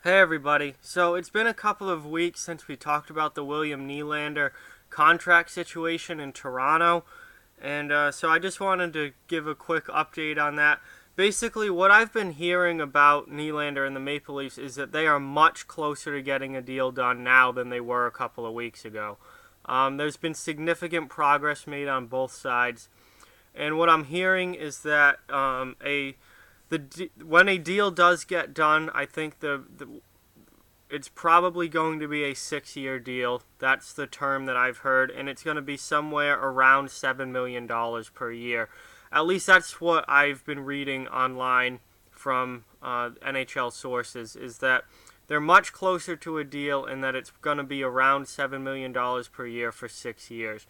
Hey everybody, so it's been a couple of weeks since we talked about the William Nylander contract situation in Toronto, and so I just wanted to give a quick update on that. Basically, what I've been hearing about Nylander and the Maple Leafs is that they are much closer to getting a deal done now than they were a couple of weeks ago. There's been significant progress made on both sides, and what I'm hearing is that when a deal does get done, I think it's probably going to be a 6-year deal. That's the term that I've heard, and it's going to be somewhere around $7 million per year. At least that's what I've been reading online from NHL sources, is that they're much closer to a deal and that it's going to be around $7 million per year for 6 years.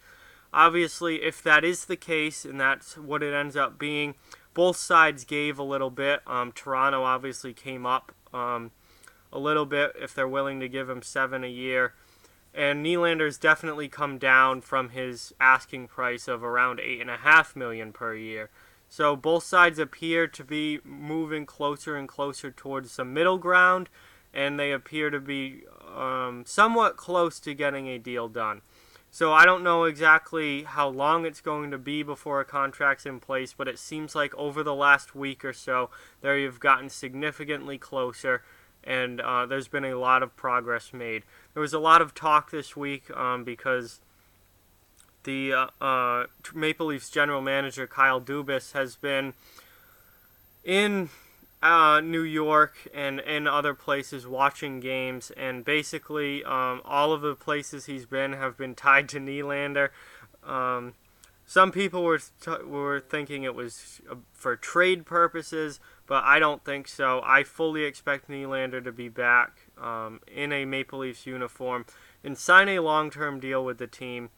Obviously, if that is the case and that's what it ends up being, both sides gave a little bit. Toronto obviously came up a little bit if they're willing to give him 7 a year. And Nylander's definitely come down from his asking price of around $8.5 million per year. So both sides appear to be moving closer and closer towards some middle ground, and they appear to be somewhat close to getting a deal done. So I don't know exactly how long it's going to be before a contract's in place, but it seems like over the last week or so, they've gotten significantly closer, and there's been a lot of progress made. There was a lot of talk this week because the Maple Leafs general manager, Kyle Dubas, has been in New York and in other places watching games, and basically all of the places he's been have been tied to Nylander. Some people were thinking it was for trade purposes, but I don't think so. I fully expect Nylander to be back in a Maple Leafs uniform and sign a long-term deal with the team,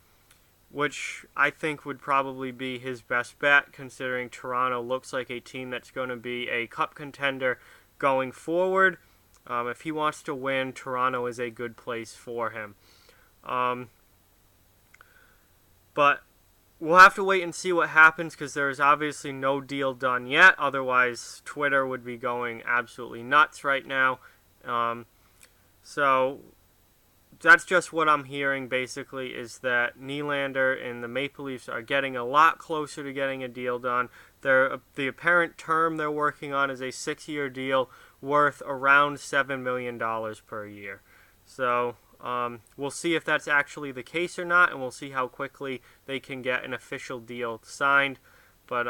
which I think would probably be his best bet, considering Toronto looks like a team that's going to be a cup contender going forward. If he wants to win, Toronto is a good place for him. But we'll have to wait and see what happens, because there's obviously no deal done yet. Otherwise, Twitter would be going absolutely nuts right now. So that's just what I'm hearing, basically, is that Nylander and the Maple Leafs are getting a lot closer to getting a deal done. The apparent term they're working on is a 6-year deal worth around $7 million per year. So we'll see if that's actually the case or not, and we'll see how quickly they can get an official deal signed. But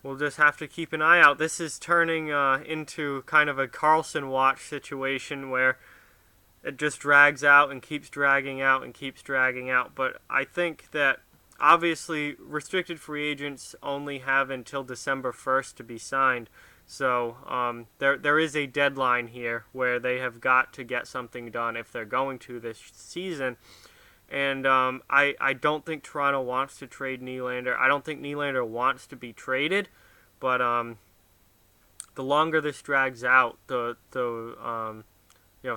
we'll just have to keep an eye out. This is turning into kind of a Carlson watch situation where it just drags out and keeps dragging out and keeps dragging out. But I think that obviously restricted free agents only have until December 1st to be signed. So there is a deadline here where they have got to get something done if they're going to this season. And I don't think Toronto wants to trade Nylander. I don't think Nylander wants to be traded. But the longer this drags out,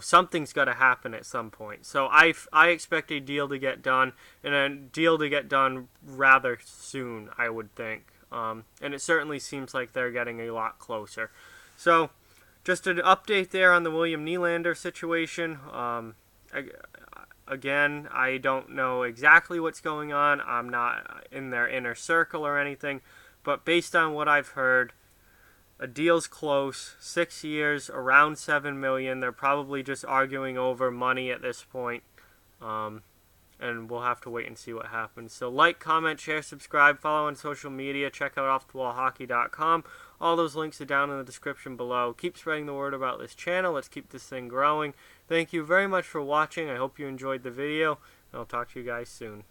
something's got to happen at some point. So I expect a deal to get done, and a deal to get done rather soon, I would think. And it certainly seems like they're getting a lot closer. So just an update there on the William Nylander situation. Again, I don't know exactly what's going on. I'm not in their inner circle or anything. But based on what I've heard, a deal's close, 6 years, around $7 million. They're probably just arguing over money at this point, and we'll have to wait and see what happens. So like, comment, share, subscribe, follow on social media, check out offthewallhockey.com. All those links are down in the description below. Keep spreading the word about this channel. Let's keep this thing growing. Thank you very much for watching. I hope you enjoyed the video, and I'll talk to you guys soon.